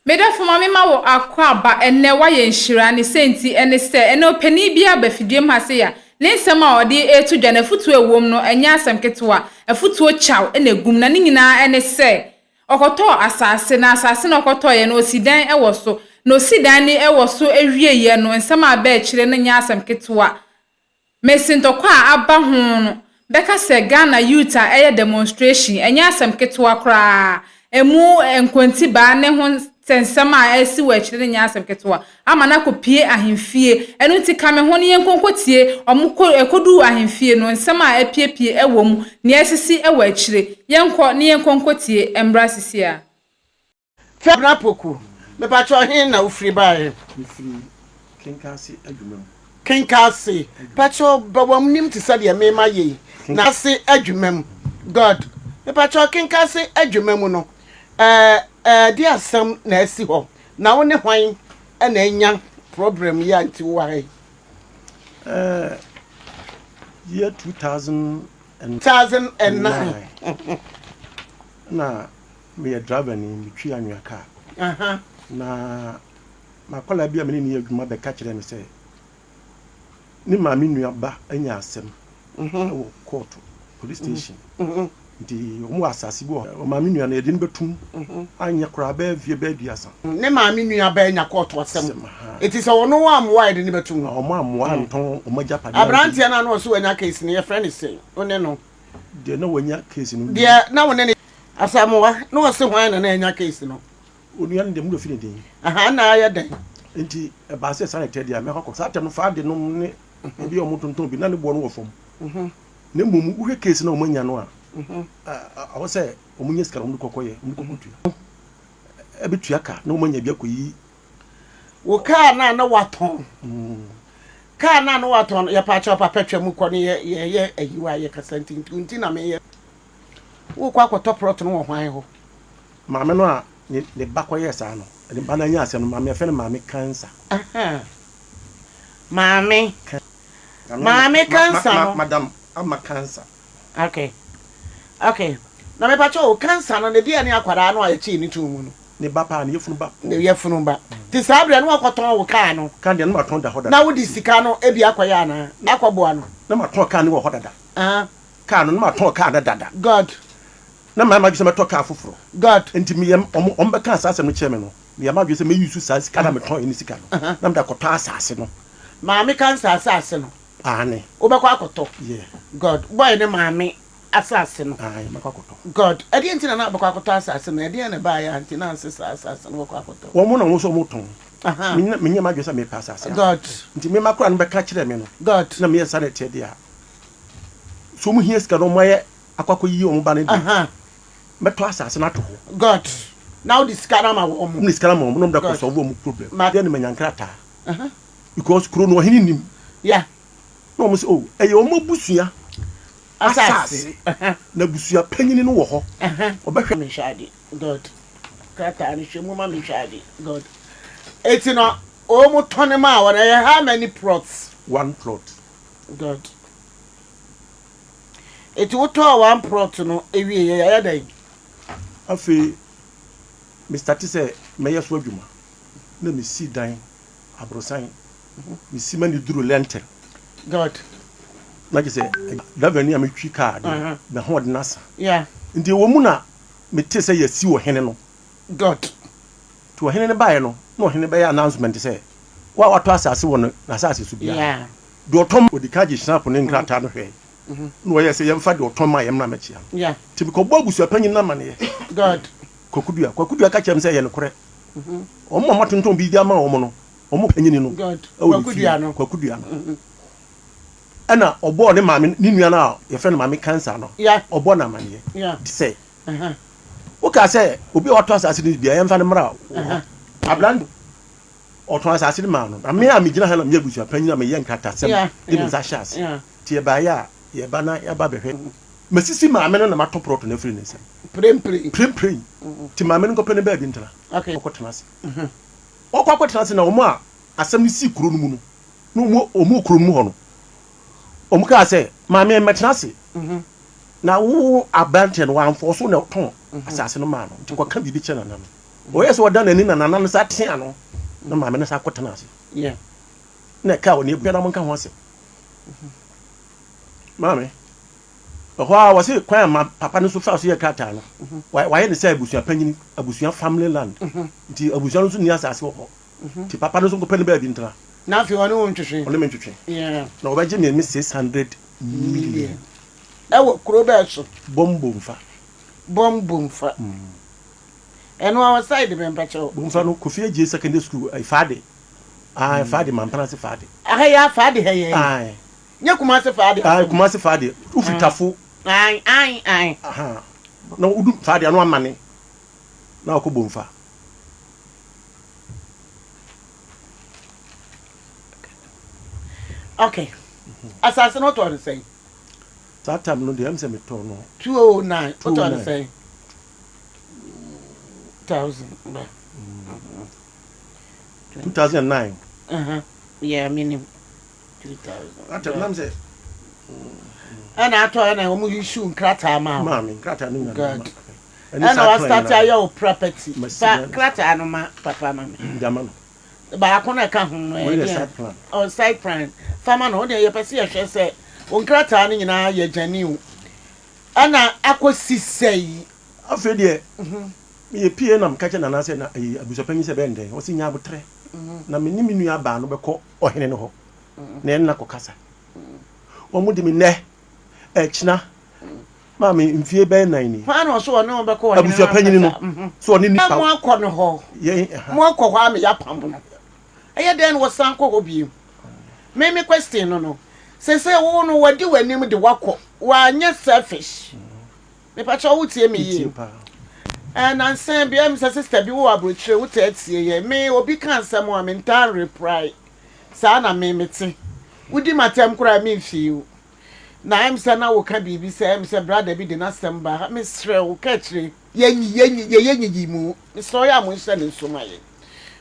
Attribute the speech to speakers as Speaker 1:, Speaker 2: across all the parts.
Speaker 1: Medafo mame ma wo akwa ba enne wa ye nhira ne senti ene se ene opani bia ba fidiem ha se ya ne nsem a ode etu dwa na Afutuo ewom no enya asem ketewa Afutuo chaw ene gum na ne nyina ene se okoto asase na asase na okoto ye no osidan ewo so na osidan ni ewo so ewie ye no nsem a ba ekire ne nya asem ketewa mesintokwa aba ho no beka se Ghana youth a eye demonstration enya asem ketewa kra emu enkwanti ba ne ho sensama esi wa chire nya asem ketewa ama na kopie ahemfie enu ti kame ho ne yenkonkotie omko ekodu ahemfie no nsema epiepie ewom ne esisi ewa chire yenko ne yenkonkotie embra sisi a
Speaker 2: febra poku me pa cho hin na ufri bae
Speaker 3: ufri kinkase adwumam
Speaker 2: kinkase pa cho bawam nim ti sade me ma ye na se adwumam god me pa cho kinkase adwumam no di asem na esi ho na wo ne hwan na enya problem ya nti ware
Speaker 3: year
Speaker 2: 2009
Speaker 3: na me driver ni mitwi anwa car na makola bia me ni adwuma be ka kire me se ni ma me nua ba anya asem wo court police station di omo asase bo o ma me nua na edin betum anya kra ba vie ba duasa
Speaker 2: ne ma me nua ba anya court wasem it is ono wa am wide ni betum
Speaker 3: o ma am wa nton o ma Agyapa
Speaker 2: abrantia na no so anya case ni your friend say one no
Speaker 3: de na wanya case no
Speaker 2: de na wone ne asamowa no se hwan na anya case no
Speaker 3: onua ne dem do fi ne den
Speaker 2: na aye den
Speaker 3: enti e ba se sanete dia me kokko sa tem no fa de no ne bi o mutonton bi na ne bo no wo fom ne mum wo case na o manya no a I was say, Omunis can cocoy, a bit yaka, no money be akoyi.
Speaker 2: Wo car na no waton. Car na no waton, ya patch up a petra mukoni ye, you are ye consenting to Untina me. Wo kwa top rotten or why ho.
Speaker 3: Mamma no, the backway yes, I know, and the banana and mammy friend mammy cancer.
Speaker 2: Mammy cancer,
Speaker 3: Madam, I'm a cancer.
Speaker 2: Okay. Na me pacho cancer na de ani akwara no a chi ni tumu no.
Speaker 3: Ne bapa na yefunu ba.
Speaker 2: Ne yefunu ba. Ti sabre no akoton wo kaa no.
Speaker 3: Kan de no maton da hoda.
Speaker 2: Na wo di sika no e bi akwaya na. Akwobo ano.
Speaker 3: Na maton kaa ne wo hoda da. Kaa no maton kaa da dada.
Speaker 2: God.
Speaker 3: Na ma gbe se maton kaa foforo.
Speaker 2: God.
Speaker 3: Enti me yem ombe kaa asase no cheme no. Me ma gbe se me use sa sika na meton ni sika no. Na me da koto asase no.
Speaker 2: Maami cancer asase no.
Speaker 3: Ane.
Speaker 2: Obekwa akoto.
Speaker 3: Yeah.
Speaker 2: God. Boy ne maami asase no.
Speaker 3: Ai makwakoto.
Speaker 2: God. Edi ntina na bakwa akoto asase no. Edi na ba ya ntina ansesa asase no bakwa akoto.
Speaker 3: Wo mo na wo so mo ton. Minya ma gwesa me pass asase.
Speaker 2: God.
Speaker 3: Nti me makura no be ka kire me no.
Speaker 2: God.
Speaker 3: Na me yesa na tie dia. So mu hie sika no moye akwakọ yi o mo ba na di. Meto asase na to ho.
Speaker 2: God. Now the scanner ma wo mo.
Speaker 3: Ni sika mo no da ko solve mo problem. Dia ni manyankrata. Because kuro no hini nim.
Speaker 2: Yeah.
Speaker 3: No mo say oh, e yo mo busua. Asase. Na busua panyini no wo ho. Obehwe
Speaker 2: me shadi. God. Krata ni shemu ma me shadi. God. Eti no o mo tone ma wa na how many plots?
Speaker 3: One plot.
Speaker 2: God. Eti wo to one plot no ewie ye ya dan.
Speaker 3: Afi Mr. Tise me yeso adwuma. Na me si dan abrosan. Me si mani duro lente.
Speaker 2: God.
Speaker 3: Like I say, Davani am twi card. Na ho de nasa.
Speaker 2: Yeah.
Speaker 3: Nti wo mu na me te say yesi wo hene no.
Speaker 2: God.
Speaker 3: To hene ne bae no, no hene be announcement say. Wa wato asase wo no na asase su bia.
Speaker 2: Yeah.
Speaker 3: Do otom odikaji snap ne nkrata no hwe. No ye say yemfa de otom ma yem na machia.
Speaker 2: Yeah.
Speaker 3: Ti ko bo abusu apanyin na mane.
Speaker 2: God.
Speaker 3: Kwakudua ka chem say ye no kore. Omo matonton bi dia ma omo no. Omo panyin no.
Speaker 2: God. Kwakudua no.
Speaker 3: Ana obo ne maame ni nua na ye friend maame cancer no.
Speaker 2: Yeah.
Speaker 3: Obo na mane.
Speaker 2: Yeah.
Speaker 3: Say. O ka say obi wato asase ni bia yemfa ne mra. Abland oto asase ni ma no. Na me amigina ha na me abusu apanyin na me ye nkata sem. De me za chance. Ti e ba ya ye ba na ya ba behwe. Masisi maame no na mato proto na free ne sem. Prem. Ti maame no ko pene ba bi ntana.
Speaker 2: Okay.
Speaker 3: Okotena se. Okotena se na omo a asem ni si kuro no mu no. No omo kuro mu ho no. Omuka say maame metena se na wo abante no wan fo so na ton asase no ma no nti kwa ka bibi che na no Oyes wa dan ani na nanan sa tea no na maame na sa kwotena ase
Speaker 2: yeah
Speaker 3: na ka woni ebia na monka ho ase maame oho wase kwan ma papa no so fa so ye krata no why ne say abusua panyini abusua family land nti abusua no so ni asase ho ti papa no so ko pani ba bi ntra
Speaker 2: na fi woni won twetwe
Speaker 3: ole men twetwe
Speaker 2: yeah
Speaker 3: na obaje me 600 million
Speaker 2: ewo kuro be so
Speaker 3: bomfa
Speaker 2: eno our side be mpacho
Speaker 3: bomfa no Kofi Agye secondary school ai fade fade man pana se fade
Speaker 2: ya fade he
Speaker 3: ai
Speaker 2: nya kuma se fade
Speaker 3: kuma se fade ufitafo
Speaker 2: ai
Speaker 3: aha na udu fade anu amane na ko bomfa
Speaker 2: okay asase no to say
Speaker 3: that time no dey am say me to no
Speaker 2: 209 what to say
Speaker 3: 2009
Speaker 2: yeah meaning 2000
Speaker 3: that time say
Speaker 2: ana ato na o mu issue nkrata ma
Speaker 3: nkrata no
Speaker 2: god ana wa start your property fa nkrata no ma papa ma
Speaker 3: jamano
Speaker 2: ba akona ka ho no side plan farmer no dey pese ye hwe se o nkrata no nyina ye janiu ana akosi sei
Speaker 3: afede me pie na mkache na nase na abusopanyi se bende o si nya abotre na me nimi nua ba no beko ohene no ho na en na kokasa o mu de me ne china ma me mfie be nan ni
Speaker 2: fa na so no beko ohene
Speaker 3: abusopanyi no so oni ni pa
Speaker 2: mo akọ no ho mo akọ ho am ya pam no eye den wo san ko obi me question no se wo no wadi wanim de wakọ wa anya selfish me pa cho wutie me yi and ansem bi am sister bi wo abrochire wo tatie ye me obi kan sam o am tan reply sa na me meti wudi matem kura me fiu na am say na wo ka bibi say am say brother bi de na sam ba me sre wo ka kire yenyi mu me so ya mo nse ne so maye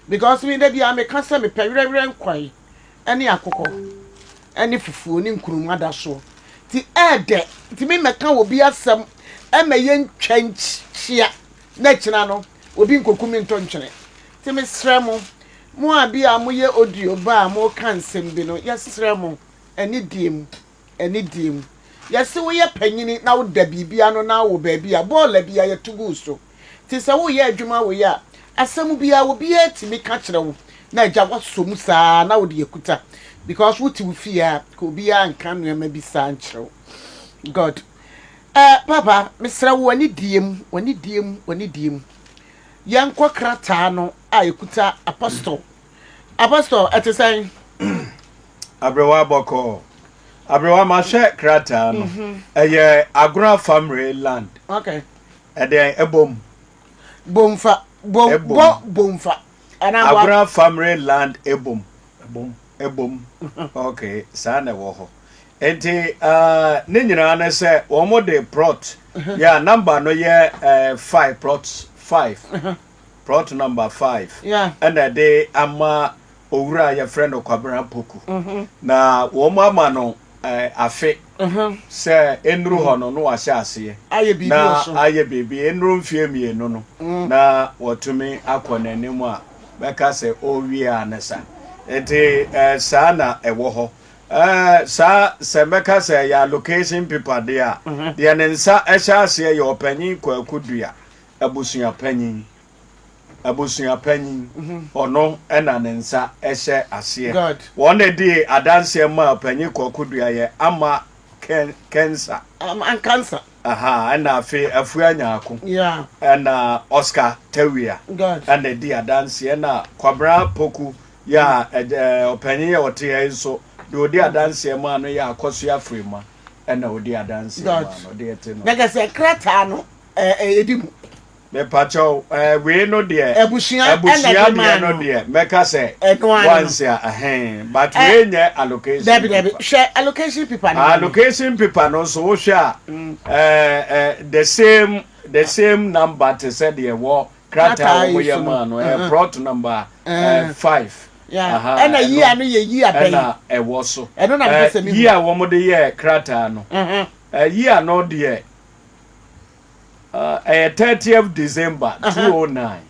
Speaker 2: because me da bi am ka say me pewere nkwai ene akoko ene fufuo ni nkuruma da so ti ede ti me meka obi asam ema yen twanchia na kina no obi nkokumi ntonchene ti me sremo mo abia mo ye audio ba mo kan sembi no yesremo eni diem yesi wo ye panyini na wo da bibia no na wo ba bia bola bia ye tugu so ti se wo ye adwuma wo ya asem bia wo bia ti me ka kire wo na agya wo som saa na wo de yakuta because wo ti wo fia ko bia nka no ma bi saa nkire god papa misra woni diem yankwa krata no a ekuta apostle etesan
Speaker 4: Abrewa boko Abrewa ma she krata no eye Agora family land
Speaker 2: okay
Speaker 4: eden bomfa ana Agora family land ebom okay sana wo ho enti ne nyina na se wo mo de plot yeah number no ye 5 plot number 5
Speaker 2: yeah
Speaker 4: and they ama owura ye friend Kwabra Poku na wo mo ama no afe se enru ho no no ahye ase na aye bibi enru mfie mienu no na wotumi akonanim a beka se owie anesa enti sana ewo ho sa semeka say ya location people there the nensa ehya ase ya opanyin kwakudua abusuya panyin ono ena nensa ehye ase won dey adanse ma opanyin kwakudua ye ama cancer aha ena afi afuanya ako
Speaker 2: yeah
Speaker 4: ena Oscar Tewia ena dey adanse na Kwabra Poku ya opanyin ya wote ya so odi adanse ma no ya akoso ya frema ena odi adanse ma no de etino
Speaker 2: naga se krata no edimu
Speaker 4: me pacho we no de
Speaker 2: ebushia
Speaker 4: no de meka se once but we nye allocation
Speaker 2: debi share allocation people
Speaker 4: no so wo share the same number to say the wo krata wo ye ma no plot number 5
Speaker 2: yeah ena year no ye year pay
Speaker 4: ena ewo so
Speaker 2: eno na be se mi
Speaker 4: year wo mo de ye krata no year no de 30th December 2009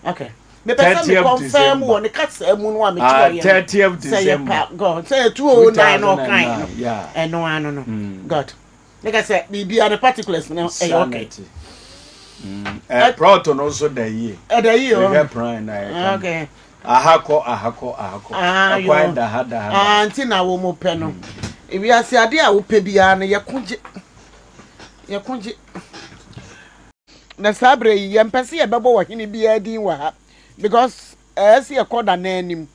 Speaker 2: Okay. Me person confirm one kasa mu no a me tell
Speaker 4: 30th December.
Speaker 2: God say 209 no kind.
Speaker 4: Yeah.
Speaker 2: And no. God. Like I said, be on the particulars now. Okay.
Speaker 4: Proton also the year.
Speaker 2: The year.
Speaker 4: Okay. Ahako. Akwenda hada.
Speaker 2: Antina wo mo pe no. If you see ade a wo pe bia na ye kunje. Na sabre ye mpese ye bebo wo hini bia din wa ha. Because as ye koda na anim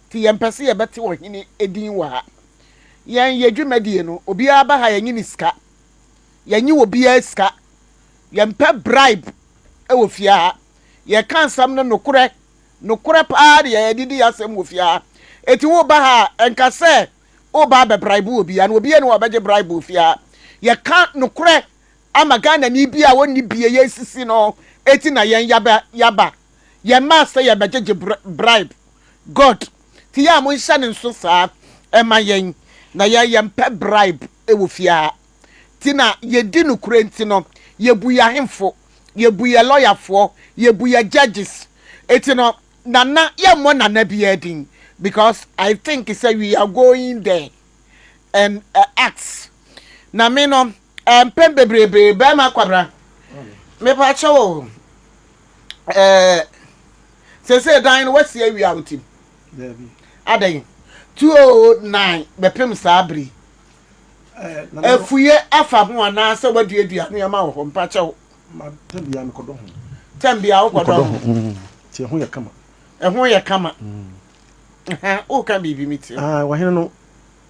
Speaker 2: ti ye mpese ye beti wo hini edin wa ha. Yen ye dwumadie no obi aba ha ye nyini ska. Ye nyi obi ska. Ye mpe bribe e wo fia ha. Ye kan sam no nokure pa de ye didi asem wo fia. Eti wo ba ha enka se o ba be bribe obi an obi e no obeje bribe wo fia. Ye kan nokure amagana ni bia woni bie ye sisi no eti na yen yaba. Ye master ye beje bribe. God ti ya mo nhyɛ ne nso saa ema yen na ye mpe bribe e wo fia. Ti na ye di nokure nti no ye buya hemfo ye buya lawyerfo ye buya judges eti no nana ye mo nana bia din because I think say we are going there and acts na me no pem bebrebe be ma kwabra me pa chawo say dan no wasi awi awtim there be adan 209 be pem sabri efuye afa ho ana se waduadua no ya ma ho mpa chawo
Speaker 3: ma tambia me kodo ho
Speaker 2: tambia wo kodo ho
Speaker 3: ti ho ye kama
Speaker 2: o kan bibi miti
Speaker 3: wa hene no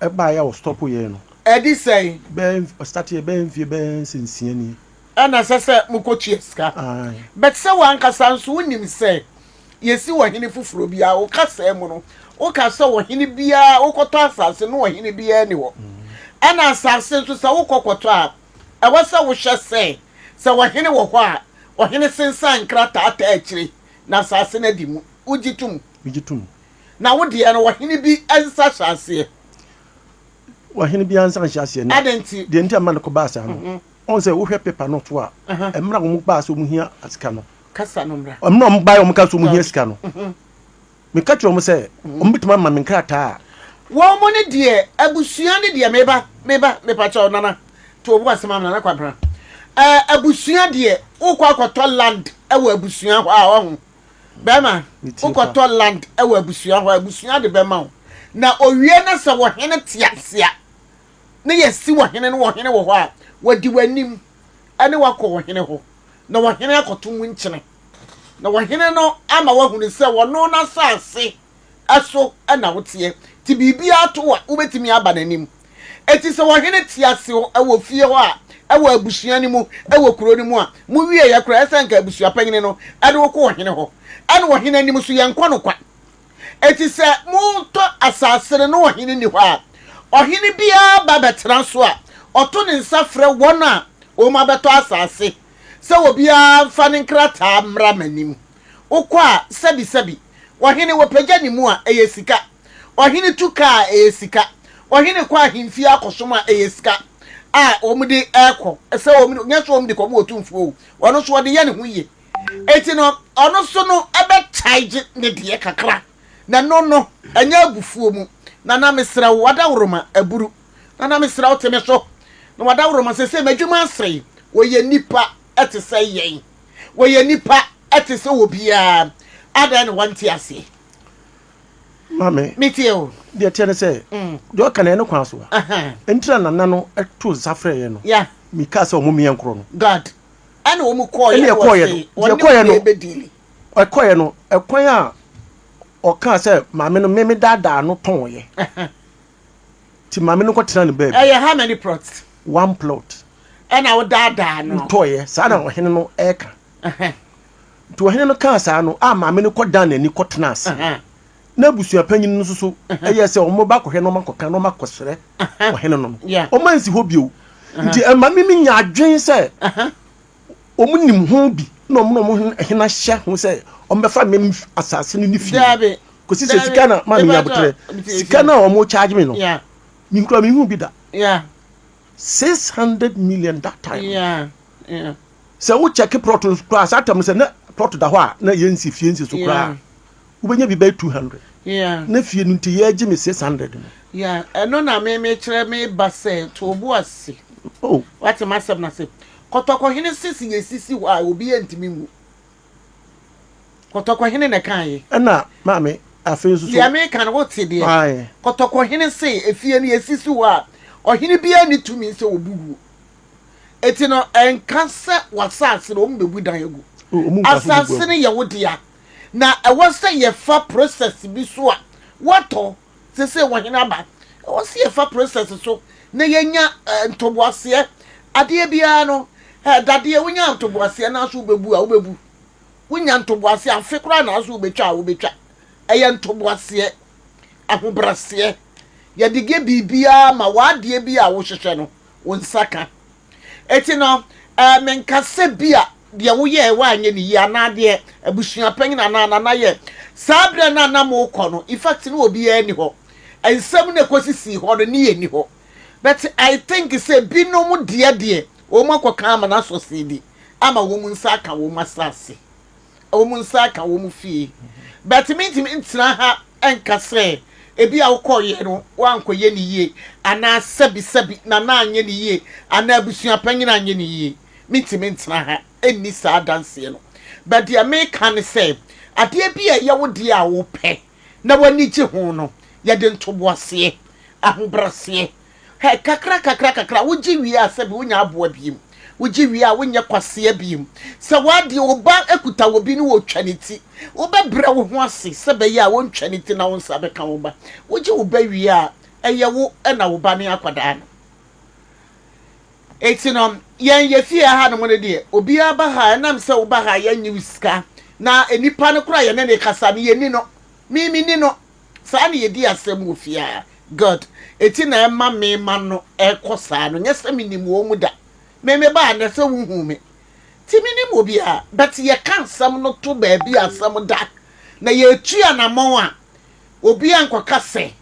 Speaker 3: e ba ya wo stop ye no
Speaker 2: e di say
Speaker 3: ben start ye ben fie ben sensia ni
Speaker 2: ana sese mukochi ska but se wan kasa nso unim say yesi wo hene fufuro bia wo kasa mu no wo kasa wo hene bia wo koto asase no wo hene bia ni wo ana asase nso sa wo kokoto a e wo sa wo hye se wo hene wo ho a wo hene sensan krata ata akire na asase na di mu ujitum na wo de no wo hene bi ansa hyase
Speaker 3: wo hene bi ansa hyase na
Speaker 2: adenti
Speaker 3: de nti amana ko baasa no on say wo hwe paper no to a emra wo baasa wo hia asika no
Speaker 2: kasa no mra
Speaker 3: omna mo bae wo mka so mo hia asika no me ka tro mo say o mbituma ma me nkrata
Speaker 2: wo mo ne de abusua ne de meba cha nana to obu asema na kwabra abusua de wo kwa kwato land ewo abusua ho a wo bema wo kwato land ewo abusua ho abusua de bema ho na owie na se wo hene tiasia na yesi wo hene no wo hene wo ho a wadi wanim ane wakọ wo hene ho na wo hene akoto mu nkyene na wo hene no ama wo hunu se wo no na saase aso na wotie ti bibia to a ubetimi aba nanim eti se wo hene tiase ewo fie ho a ewo abusua ni mu ewo kuro ni mu a mu wie ya kura esenka abusua panyine no ade wo ko wo hene ho ane wo hene ni mu so yenkwa no kwa eti se mu to asase no wo hene ni ho a ohene bia ba betra so a oto ne nsafre wona o ma beto asase se obia fa ne nkrata mra manim ukwa sabi ohene wopagya ni mu a eyesika ohene tuka eyesika ohene kwa himfi akosoma eyesika a omudi ekọ se omudi nyaso omudi ko mo otumfuo wono so de ye ne huye eti no ono so no ebe charge ne de kakra na no anya abufuo mu na mesra wada woroma aburu na mesra oteme so na wada woroma se madwuma asrei wo ye nipa etese yen wo ye nipa etese obia ada ne wanti ase
Speaker 3: mame
Speaker 2: metie o
Speaker 3: de tiene se do kana no kwa so entira nana no eto safre ye no
Speaker 2: ya
Speaker 3: mi ka se o mu miye nkro no
Speaker 2: god ana o mu ko ye
Speaker 3: no ekwan a o ka se mame no meme dada no ton ye ti mame no ko tena ne baby
Speaker 2: how many plots
Speaker 3: one plot
Speaker 2: ana o dada no
Speaker 3: to ye sa na o hene no eka to o hene no ka sa no a mame no ko dan ani ko tena ase na busua panyin no so eye se o mo ba ko hwe no makoka no makosere o hene no o mansi ho bio nti mame mi nya adwen se o mu nim ho bi no mo hena hye ho se o mbefa mem asase no ni fi ko si se sika na mame nya botre sika na o mo charge me no mi nkura mi hu bi da 600 million that time
Speaker 2: yeah
Speaker 3: so we check protocol class atam se na plot da ho a na yensi fie nsi so kra ubenya bi by 200 na fie no nti ye me 600
Speaker 2: no na me kire me ba se to obu ase what am I say na say kotoko hene sisi yesisi wa obi entimi mu kotoko hene na kan ye
Speaker 3: na maame afi so
Speaker 2: the American what say there kotoko hene say efie no yesisi wa ohene bia ni tumi se obugu eti no enkansa wasase no mbebu dan egu asase ne ye wodia na ewose ye fa process bi so a wato se wohene aba ewose ye fa process so na yenya ntoboase ade bia no dade wonya ntoboase na so bebu a wobebu wonya ntoboase afi kura na so betwa a wobetwa eye ntoboase ahobrase ye dige bibia ma wade bia wo hwehwe no wonsaka eti no menkase bia de wo ye wa anye ni ya na de abusua panyin na ye sabre na mo kɔ no in fact no obi ani ho ensem na kosisi ho no ni ani ho but I think say binom de o makoka ama na so sidi ama wo mu nsa aka wo masase wo mu nsa aka wo mu fie but me ntina ha enkase ebi a wo kɔ no wankoye ni yie ana sabi na anye ni yie ana abusua panyin anye ni yie mitimi ntina ha enni sa dance no but the American say ade bi a ye wo de a wo pɛ na wani gye ho no ye de ntoboase ahobrase he kakra wogi wi a sabi wonya aboa biem wogi wi a wonya kwase biem se wade oba ekuta obi no wo twaneti wo bebra wo ho ase sebe ya wo ntwaneti na wo nsa beka wo ba wogi wo ba wi a eye wo na wo ba ne akwada no etinom ye fie ha no mo de obi aba ha nam se wo ba ha ye nyi wiska na enipa no kura ye ne kasa ne ye ni no mimi ni no sa ne ye di asem wo fie a God eti na ema me ma no ekosa no nyese minimu o mu da me ba na se wuhu me ti minimu obi a but ye kan sam no to ba bi asam da na ye tua na mo a obi ankoka se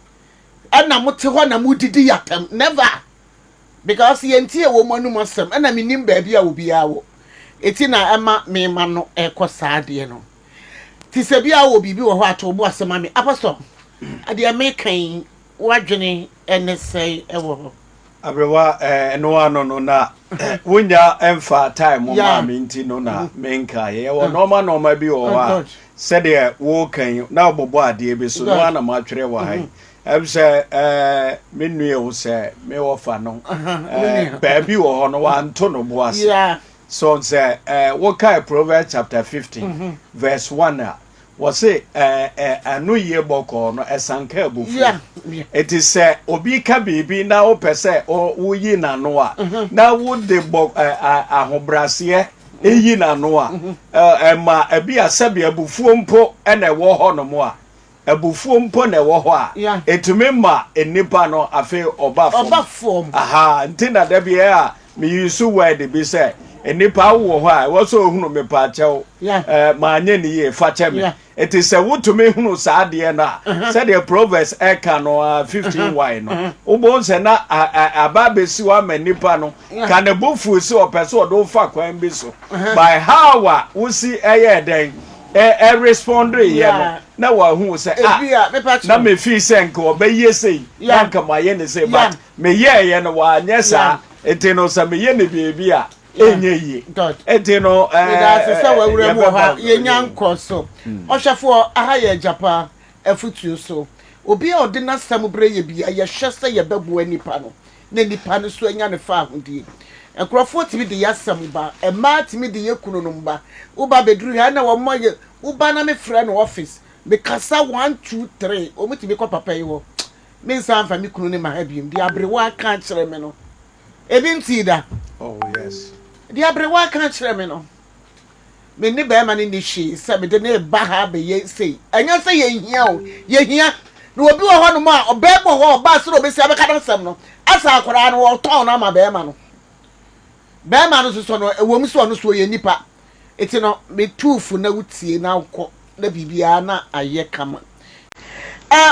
Speaker 2: ana mote ho na mudidi yatam never because ye ntie wo manu masam ana minim ba bi a obi a wo eti na ema me ma no ekosa de no ti se bi a wo bibi wo ho ato bo asema me apostle ade me kan wajene NSA ewo
Speaker 4: Abrewa no ano no na wunya emfa time mo ma me nti no na menka ye wo normal bi wo ha said there wo kan na obobo ade bi so no na ma twere wo han em se me nue wo se me wo fa no ba bi wo ho no wa nto no bo ase so say wo kai Proverbs chapter 15 verse 1 was say anu ye boko no esanka abufu it is obi ka bibi na wo pese wo yi na no a na wo de ahobrase eyi na no a ma abi asabe abufu mpo na wo ho no mo a abufu mpo na wo ho a etumi ma enipa no afi obafom aha ntina da bi a me yusu word bi say enipa wo ho a wo so hunu me pa chew ma anye ni ye fa cheme it is a wood to me who sa de na said the Proverbs eka no 15 why no ubon se na aba besi wa manipa no kan ebufu si opeso do fa kwan bi so by how we see eye den respond ye no na wa hu se na me fi se nka obaye sei na nka ma ye ne sei but me ye no wa nyesa etino sa me ye ne biebi a enye yi etino
Speaker 2: se wa wure mu ha ye nyanko so ohwefo aha ye Agyapa Afutuo so obi a odi na sam bre ye bia ye hwese ye babu anipa no na nipa no so anya ne fa ahodie enkrofo timi de yasam ba ema timi de yekunu no mba uba bedru ha na wo moye uba na me frɛ no office me kasa 1 2 3 o mutimi ko papa yi wo me nsan fa me kunu ne ma ha biem de Abrewa kan kyerɛ me no ebi ntida
Speaker 4: oh yes
Speaker 2: di Abrewa kan kyerɛ me no me ne ba ma ne ni hwe se me de ne ba ha be ye sei anya se ye hia o ye hia no obi wo ho no ma obebo ho ba so obi se abeka dan sam no asa akora no wo ton na ma be ma no so no ewo mi so no so ye nipa eti no me tufu na wutie na akọ na bibia na aye kama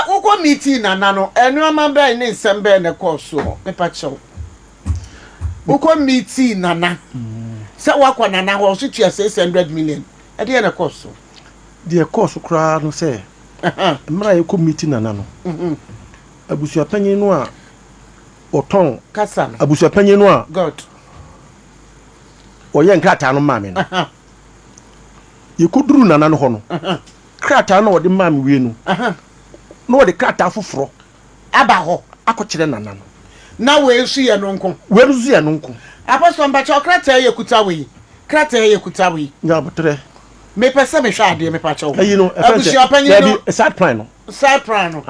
Speaker 2: ukọ meeting na no enu ama be ne nsem be ne course so me pa chew ukọ meeting na se wakọ na ho so tua 600 million ade na course
Speaker 3: de course kra no say mra ye committee nana no abusua panyin no a oton
Speaker 2: kasa
Speaker 3: abusua panyin no a
Speaker 2: god
Speaker 3: oye nkrata no maame no ye koduru nana no ho no krata no ode maame wie no no ode krata foforo
Speaker 2: aba ho
Speaker 3: akokire nana no
Speaker 2: na we nsu ye no nko
Speaker 3: we nsu ye no nko
Speaker 2: apostle mbacha krata ye kuta we krata ye kuta we
Speaker 3: nya botre
Speaker 2: me pese me hwa ade me pacha wo
Speaker 3: ayi no
Speaker 2: abusua panyin no
Speaker 3: side plan no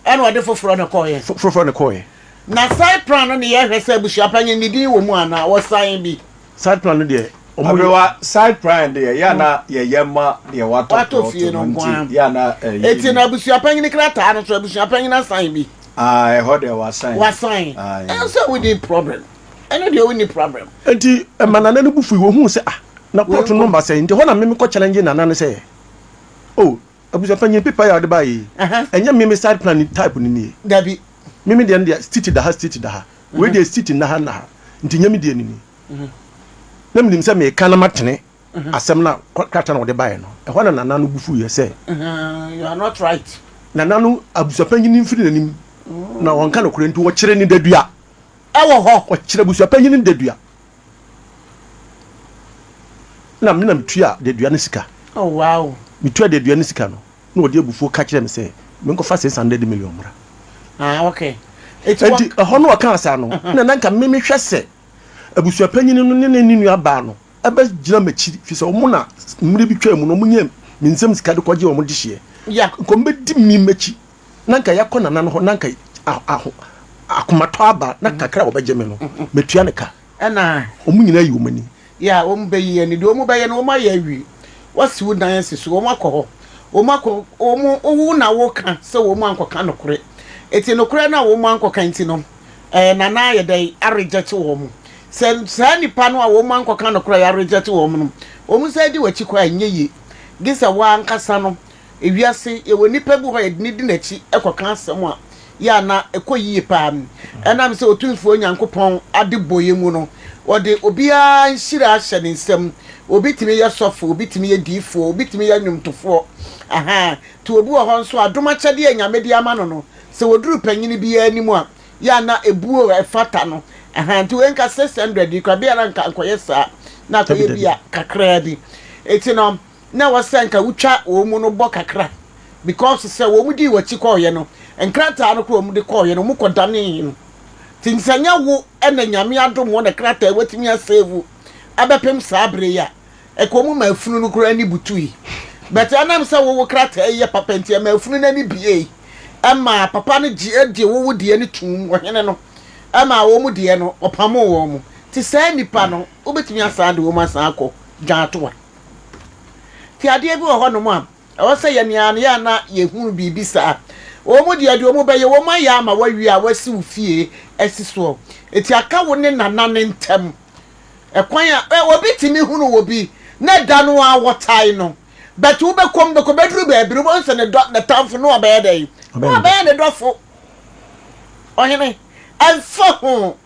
Speaker 2: ene ode foforo no koye
Speaker 3: foforo no koye
Speaker 2: na side plan no ye hwese abusua panyin ni din wo mu ana wo sign bi
Speaker 3: side plan no de
Speaker 4: Abrewa side plan de ya na ye yema de wato
Speaker 2: fie no nti
Speaker 4: ya na
Speaker 2: eti na abusua panyin krata no so abusua panyin na sign bi
Speaker 4: I heard there was sign
Speaker 2: and so we need problem eno de we need problem
Speaker 3: enti manana no bufu wo hu se na port number say nti ho na me ko challenge nana no say oh abusua panyin paper ya de bayi enya me side plan type ni
Speaker 2: dabi
Speaker 3: me de city da ha we de city na ha nti nyame de ni na me nim say me kana matene asem na krata na wo de bayi no e ho na nana no bufu ye say
Speaker 2: you are not right
Speaker 3: nana no abusua panyin mfiri nanim na wonka no kurenti wo kire ni dadua
Speaker 2: ewo ho
Speaker 3: wo kire abusua panyin ni dadua na me na metua dadua ne sika
Speaker 2: oh wow
Speaker 3: metua dadua ne sika no na odi abufuo ka kire me say me nko fa 600 million mra
Speaker 2: okay
Speaker 3: enti ho no waka asa no na nanka me hwese abusua panyin no ne ninu aba no aba gira machi fi so mo na mmre bi twa mu no munyem minsem sika de koje wo mo dihye
Speaker 2: ya
Speaker 3: ko mbedi mi machi nanka yakona na no nanka akomato aba na kakra wo beje me no metua ne ka
Speaker 2: na
Speaker 3: omunyina yi omani
Speaker 2: ya ombeyi ni do omubaye no omaye awi wasi wo dan sisu omakọ owu na wo ka se wo mu ankoka nokore eti nokore na wo mu ankoka nti no na na ye dai areject wo mu se nipa no a wo mu ankoka nokore ya reject wo mu no wo mu se di wachi kwa anyeyi gisa wa ankasa no ewiase e wo nipa bu ho edini di nachi ekoka asem a ya na ekoyi pa enam se otunfo nyankopon ade boye mu no ode obia nhira ahye ne nsem obitimi ye sofo obitimi ye difo obitimi ye nwumtofo to obi wo ho nso adoma kyade anyamedi ama no se woduru panyini bia animu a ya na ebuo efata no nti wenka 600 kwa bia na nkoye sa na koye bia kakra bi eti no na wasanka wutwa wo mu no bo kakra because se wo mu di wachi koye no enkrata no kro mu de koye no mu kodane no tinsanya wo ena nyame adom wo na krata watimi asave abepem sabre ya ekomu mafunu no kro ani butui but anam se wo krata ye papa ntia mafunu na ni bie ama papa no die wo die ni tum wo hene no ama wo mu die no opamo wo mu ti sa nipa no obetimi asande wo masako dwantoa ti ade bi wo ho no mu a wo se ye nia na ya na ye hunu bibi sa wo mu die wo mu be ye wo ma ya ama wawi a wasi ufie esiso eti aka wo ne nana ne ntem ekwan a obetimi hunu wo bi na da no a wotai no but wo be kom be ko bedru be biri wo nse ne do na tamfo no obeye dai obeye ne dofo ohene enfo ho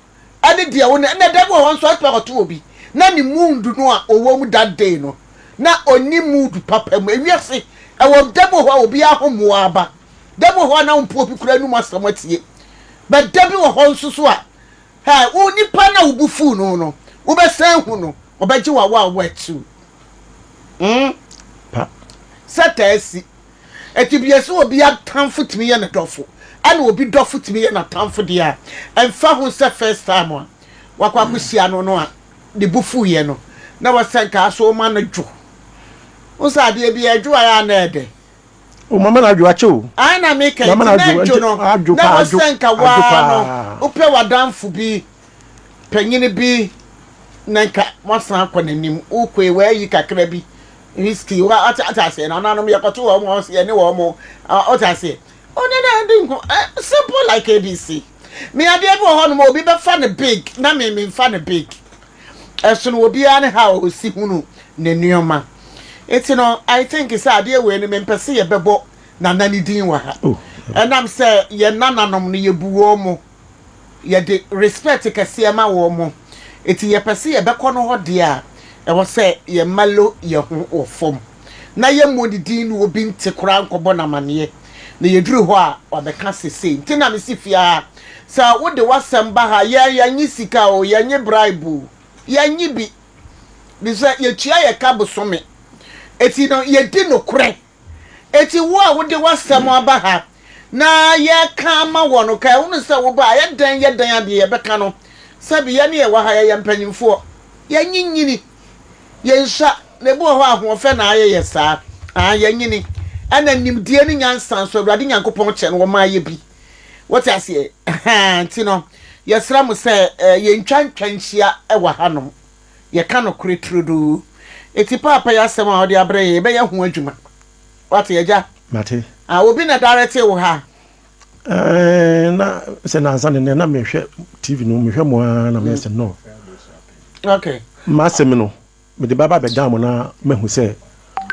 Speaker 2: ade dia wo na da bo ho nso atwa to obi na ni mundu no a owo mu that day no na oni mudu papa mu ewiase e wo da bo ho obi ahomo aba da bo ho na mpo obi kura nu masamatie but da bi wo ho nso so a ha wo nipa na wo bufu no wo be san hu no obeji wa wetu
Speaker 3: pa
Speaker 2: satasi etibiyeso obi atamfo timi ye na dofo ana obi dofo timi ye na tamfo dia emfa ho se first time wakwa kusia no a de bufu ye no na wasanka so ma na dwo usa de bi adwo ya na ede
Speaker 3: o mama na adwo acho
Speaker 2: ana me kai na dwo no na wasanka wa no upe wadamfo bi panyini bi nanka masan akwanim ukwe wayi kakra bi risky wa atase na nanom yakoto wo mo se ne wo mo otase oni na ndi nko simple like ABC me ade bi ho no obi be fa ne big na me fa ne big eso no obi ane ha o si hunu ne nuoma eti no I think is ade we ne me mpese ye bebo na nani din wa ha enam se ye nananom ne ye buwo mo ye de respect kase ma wo mo eti ye pese ye be ko no ho de a was say ye malo ye ho or form. Na ye modidin will be te crown cobona manie. Na ye drew hoa or the cancer say. Tina missifia. Sa what the was some baha ya nisika o ya nye bribe. Ya nyibi. Bisa ye chia ye cabo some. Eti no ye dino cre. Eti what the was some baha. Na ye kama wano ka unu sa wo ba ye dan ye beka no. Sabi ya ni ye wa ha ye mpanyimfo. Ye nyinyini. Ye nsa ne bo ho ahofe na aye yesa ye nyini ana nimdie ni nyansan so awurade nyankopon che no wo ma ye bi what I say nti no yesra mu se ye ntwantwanhia e wa hanom ye ka no kuretrudu eti papa ya asem a odi abre ye be ye ho adwuma what ye ja
Speaker 3: mate
Speaker 2: obi na direct wo ha
Speaker 3: na se na san ne na mehwe TV no mehwe mo na me se no
Speaker 2: okay
Speaker 3: masem no me de baba be dam na mehu se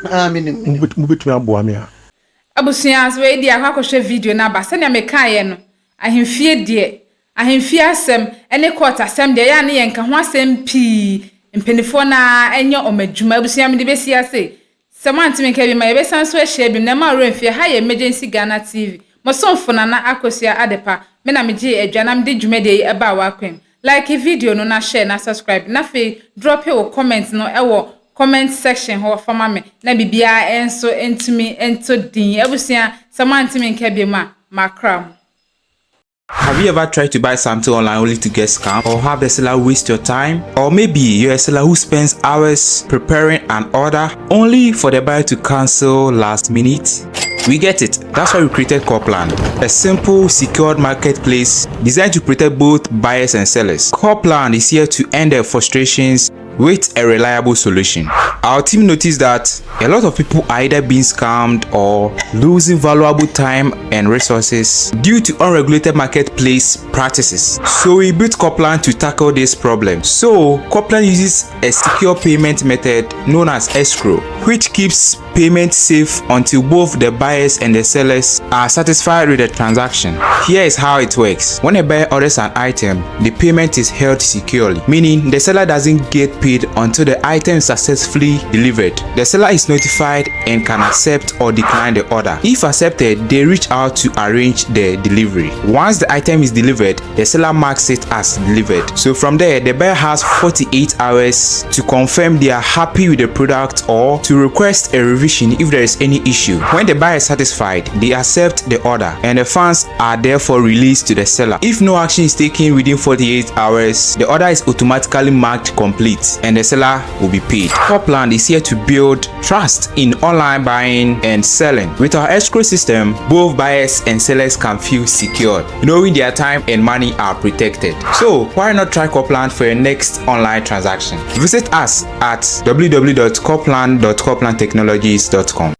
Speaker 3: mu betumi aboa me a
Speaker 1: abusuas we dia akwakohwe video na ba se na me kae no ahemfie asem ene court asem de ya ne yenka ho asem pi mpenifo na enye omadwuma abusuas me de besi ase semanti me ka bi ma ye besan so ehia bi na ma remfie ha ye emergency Ghana TV mo sonfo na akosia adepa me na me je adwana me de dwuma de e ba wa kwem like video no na share na subscribe na fe drop your comment no ewo comment section ho fama me na bibia enso entumi ento din abusia samanti me nka bi ma kram.
Speaker 5: Have you ever tried to buy something online only to get scammed, or have the seller waste your time? Or maybe you're a seller who spends hours preparing an order only for the buyer to cancel last minute? We get it. That's why we created Copland, a simple, secured marketplace designed to protect both buyers and sellers. Copland is here to end their frustrations with a reliable solution. Our team noticed that a lot of people are either being scammed or losing valuable time and resources due to unregulated marketplace practices. So we built Copland to tackle this problem. So Copland uses a secure payment method known as escrow, which keeps payment safe until both the buyers and the sellers are satisfied with the transaction. Here is how it works. When a buyer orders an item, the payment is held securely, meaning the seller doesn't get paid until the item is successfully delivered. The seller is notified and can accept or decline the order. If accepted, they reach out to arrange the delivery. Once the item is delivered, the seller marks it as delivered. So from there, the buyer has 48 hours to confirm they are happy with the product or to request a revision if there is any issue. When the buyer is satisfied, they accept the order and the funds are therefore released to the seller. If no action is taken within 48 hours, the order is automatically marked complete and the seller will be paid. Copland is here to build trust in online buying and selling. With our escrow system, both buyers and sellers can feel secured, knowing their time and money are protected. So why not try Copland for your next online transaction? Visit us at www.copland.coplandtechnologies.com.